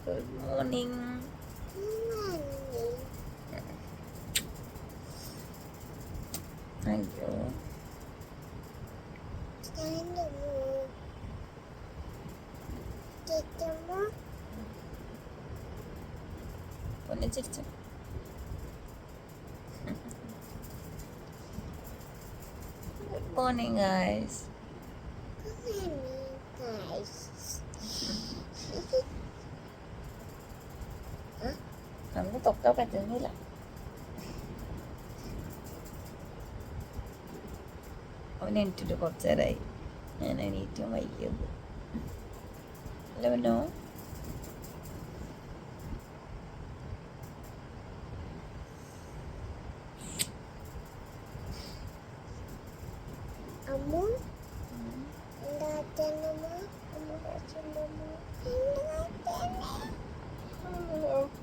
Good morning. Thank you. പൊന്നിച്ചിരിച്ചു. Good morning, guys. നമുക്ക് തൊക്കാൻ പറ്റുന്നില്ല. അവൻ എണീറ്റിട്ട് കുറച്ച് നേരമായി. ഞാൻ എണീറ്റും വൈകിയത്. അല്ലോ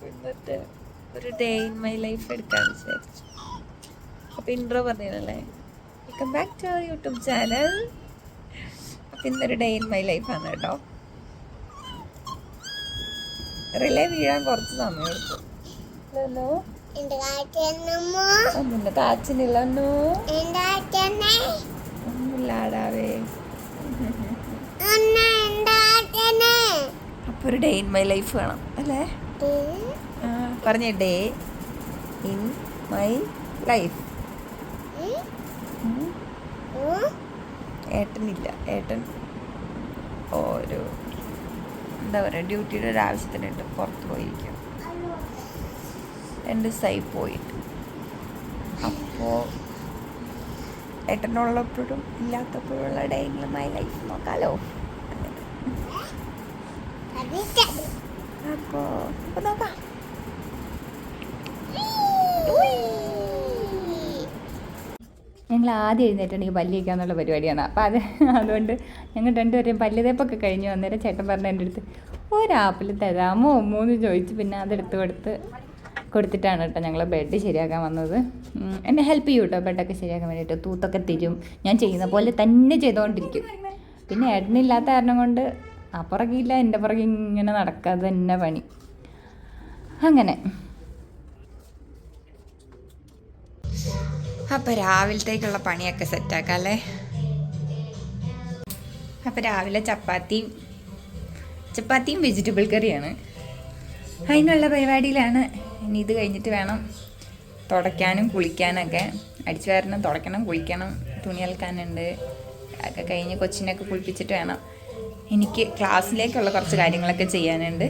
ഇന്നത്തെ ഒരു ഡേ ഇൻ മൈ ലൈഫ് എടുക്കാന്ന് വിചാരിച്ചു. അപ്പം ഇൻട്രോ പറഞ്ഞല്ലേ, welcome back to our YouTube channel. അപ്പം ഇന്നൊരു ഡേ ഇൻ മൈ ലൈഫാണ് കേട്ടോ. റിലേ വീഴാൻ കുറച്ച് സമയം എടുത്തു. ഒന്നിന്റെ കാച്ചിനില്ലല്ലോ. ഒന്നുമില്ലാടാവേ. അപ്പൊ ഒരു ഡേ ഇൻ മൈ ലൈഫ് വേണം അല്ലേ? പറഞ്ഞ ഡേ ഇൻ മൈ ലൈഫ്. ഏട്ടനില്ല, ഏട്ടൻ ഒരു എന്താ പറയുക, ഡ്യൂട്ടിയുടെ ഒരു ആവശ്യത്തിനായിട്ട് പുറത്ത് പോയിരിക്കും. 2 ദിവസമായി പോയിട്ട്. അപ്പോൾ ഏട്ടനുള്ളപ്പോഴും ഇല്ലാത്തപ്പോഴുള്ള ഡേ ഇൻ മൈ ലൈഫ് നോക്കാലോ. അപ്പോൾ നോക്കാം. ഞങ്ങൾ ആദ്യം എഴുന്നേറ്റുണ്ടെങ്കിൽ പല്ല് വയ്ക്കാന്നുള്ള പരിപാടിയാണ്. അപ്പോൾ അതുകൊണ്ട് ഞങ്ങൾ രണ്ടുപേരെയും പല്ല് തേപ്പൊക്കെ കഴിഞ്ഞ് വന്നേരം ചേട്ടൻ പറഞ്ഞ എൻ്റെ അടുത്ത് ഒരാപ്പിൾ തരാമോ എന്ന് ചോദിച്ച് പിന്നെ അതെടുത്ത് കൊടുത്തിട്ടാണ് കേട്ടോ ഞങ്ങൾ ബെഡ് ശരിയാക്കാൻ വന്നത്. എന്നെ ഹെൽപ്പ് ചെയ്യും കേട്ടോ ബെഡൊക്കെ ശരിയാക്കാൻ വേണ്ടിയിട്ട്. തൂത്തൊക്കെ തരും, ഞാൻ ചെയ്യുന്ന പോലെ തന്നെ ചെയ്തുകൊണ്ടിരിക്കും. പിന്നെ ഏട്ടനില്ലാത്ത കാരണം കൊണ്ട് അപ്പുറകില്ല എൻ്റെ പുറകെ ഇങ്ങനെ നടക്കാതെ തന്നെ പണി. അങ്ങനെ അപ്പം രാവിലത്തേക്കുള്ള പണിയൊക്കെ സെറ്റാക്കാം അല്ലേ? അപ്പം രാവിലെ ചപ്പാത്തിയും വെജിറ്റബിൾ കറിയാണ്. അതിനുള്ള പരിപാടിയിലാണ്. ഇനി ഇത് കഴിഞ്ഞിട്ട് വേണം തുടയ്ക്കാനും കുളിക്കാനൊക്കെ. അടിച്ചു വാരണം, തുടയ്ക്കണം, കുളിക്കണം, തുണി അലക്കാനുണ്ട്. ഒക്കെ കഴിഞ്ഞ് കൊച്ചിനൊക്കെ കുളിപ്പിച്ചിട്ട് വേണം എനിക്ക് ക്ലാസ്സിലേക്കുള്ള കുറച്ച് കാര്യങ്ങളൊക്കെ ചെയ്യാനുണ്ട്.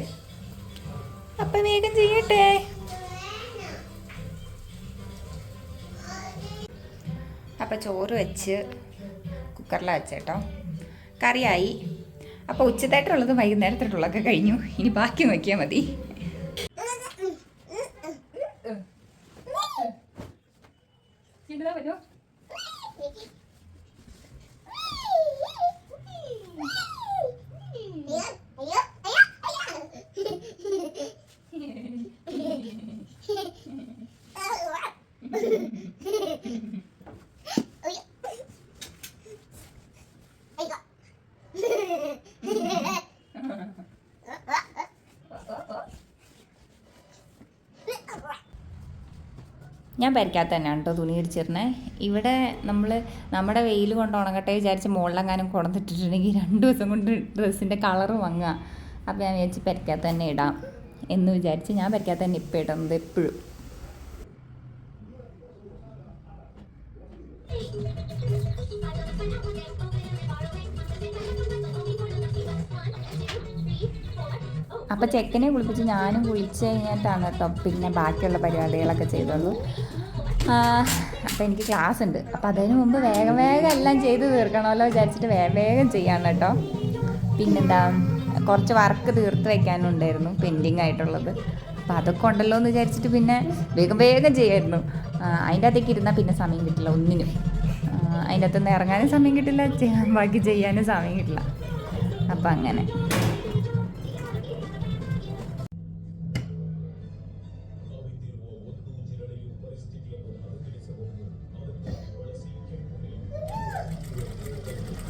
അപ്പം വേഗം ചെയ്യട്ടെ. അപ്പം ചോറ് വെച്ച് കുക്കറിൽ വെച്ചേട്ടോ, കറിയായി. അപ്പോൾ ഉച്ചത്തേട്ടുള്ളതും വൈകുന്നേരത്തേട്ടുള്ളതൊക്കെ കഴിഞ്ഞു. ഇനി ബാക്കി നോക്കിയാൽ മതി. വരുമോ? ഞാൻ പരിക്കാത്ത തന്നെയാണ് കേട്ടോ തുണി ഇടിച്ചിരുന്നത്. ഇവിടെ നമ്മുടെ വെയിൽ കൊണ്ട് ഉണങ്ങട്ടെ വിചാരിച്ച് മുകളിലെങ്ങാനും കൊണ്ടുവന്നിട്ടിട്ടുണ്ടെങ്കിൽ 2 ദിവസം കൊണ്ട് ഡ്രസ്സിൻ്റെ കളറ് മങ്ങുക. അപ്പോൾ ഞാൻ വിചാരിച്ച് പരിക്കാത്ത തന്നെ ഇടാം എന്ന് വിചാരിച്ച് ഞാൻ പരിക്കാത്ത തന്നെ ഇപ്പം ഇടുന്നത് എപ്പോഴും. അപ്പോൾ ചെക്കനെ കുളിപ്പിച്ച് ഞാനും കുളിച്ച് കഴിഞ്ഞിട്ടാണ് കേട്ടോ പിന്നെ ബാക്കിയുള്ള പരിപാടികളൊക്കെ ചെയ്തോളൂ. അപ്പോൾ എനിക്ക് ക്ലാസ് ഉണ്ട്. അപ്പോൾ അതിന് മുമ്പ് വേഗം എല്ലാം ചെയ്ത് തീർക്കണമല്ലോ വിചാരിച്ചിട്ട് വേഗം ചെയ്യാൻ കേട്ടോ. പിന്നെന്താ, കുറച്ച് വർക്ക് തീർത്ത് വയ്ക്കാനുണ്ടായിരുന്നു പെൻഡിങ് ആയിട്ടുള്ളത്. അപ്പോൾ അതൊക്കെ ഉണ്ടല്ലോ എന്ന് വിചാരിച്ചിട്ട് പിന്നെ വേഗം ചെയ്യായിരുന്നു. അതിൻ്റെ അകത്തേക്ക് ഇരുന്നാൽ പിന്നെ സമയം കിട്ടില്ല ഒന്നിനും. അതിൻ്റെ അകത്തുനിന്ന് ഇറങ്ങാനും സമയം കിട്ടില്ല, ബാക്കി ചെയ്യാനും സമയം കിട്ടില്ല. അപ്പം അങ്ങനെ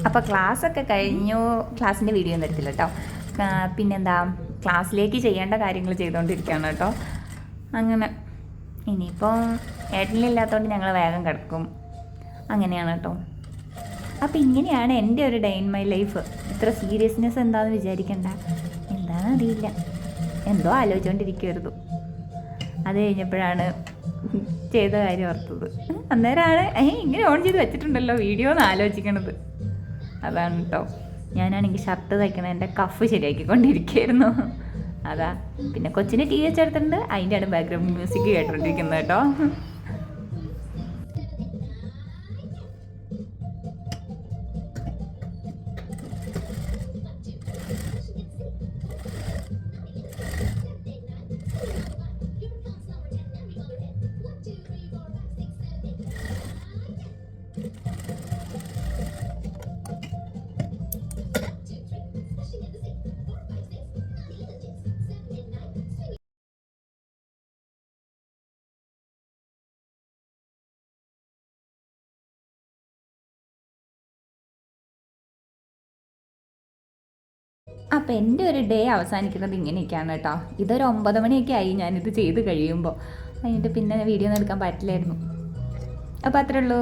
അപ്പോൾ ക്ലാസ്സൊക്കെ കഴിഞ്ഞു. ക്ലാസ്സിൻ്റെ വീഡിയോ ഒന്നും എടുത്തില്ല കേട്ടോ. പിന്നെന്താ, ക്ലാസ്സിലേക്ക് ചെയ്യേണ്ട കാര്യങ്ങൾ ചെയ്തുകൊണ്ടിരിക്കുകയാണ് കേട്ടോ. അങ്ങനെ ഇനിയിപ്പോൾ ഏട്ടനില്ലാത്തതുകൊണ്ട് ഞങ്ങൾ വേഗം കിടക്കും. അങ്ങനെയാണ് കേട്ടോ. അപ്പോൾ ഇങ്ങനെയാണ് എൻ്റെ ഒരു ഡേ ഇൻ മൈ ലൈഫ്. ഇത്ര സീരിയസ്നെസ് എന്താണെന്ന് വിചാരിക്കണ്ട, എന്താണെന്ന് അറിയില്ല, എന്തോ ആലോചിച്ചുകൊണ്ടിരിക്കുമായിരുന്നു. അത് കഴിഞ്ഞപ്പോഴാണ് ചെയ്ത കാര്യം ഓർത്തത്. അന്നേരമാണ് ഇങ്ങനെ ഓൺ ചെയ്ത് വെച്ചിട്ടുണ്ടല്ലോ വീഡിയോ എന്ന് ആലോചിക്കണത്. അതാണ് കേട്ടോ. ഞാനാണെങ്കിൽ ഷർട്ട് തയ്ക്കണ എൻ്റെ കഫ് ശരിയാക്കിക്കൊണ്ടിരിക്കുകയായിരുന്നു. അതാ. പിന്നെ കൊച്ചിന് ടി വി വെച്ചെടുത്തിട്ടുണ്ട്, അതിൻ്റെയാണ് ബാക്ക്ഗ്രൗണ്ട് മ്യൂസിക് കേട്ടോണ്ടിരിക്കുന്നത് കേട്ടോ. അപ്പോൾ എൻ്റെ ഒരു ഡേ അവസാനിക്കുന്നത് ഇങ്ങനെയൊക്കെയാണ് കേട്ടോ. ഇതൊരു 9 മണിയൊക്കെ ആയി ഞാനിത് ചെയ്ത് കഴിയുമ്പോൾ. കഴിഞ്ഞിട്ട് പിന്നെ വീഡിയോ ഒന്നും എടുക്കാൻ പറ്റില്ലായിരുന്നു. അപ്പോൾ അത്രേ ഉള്ളൂ.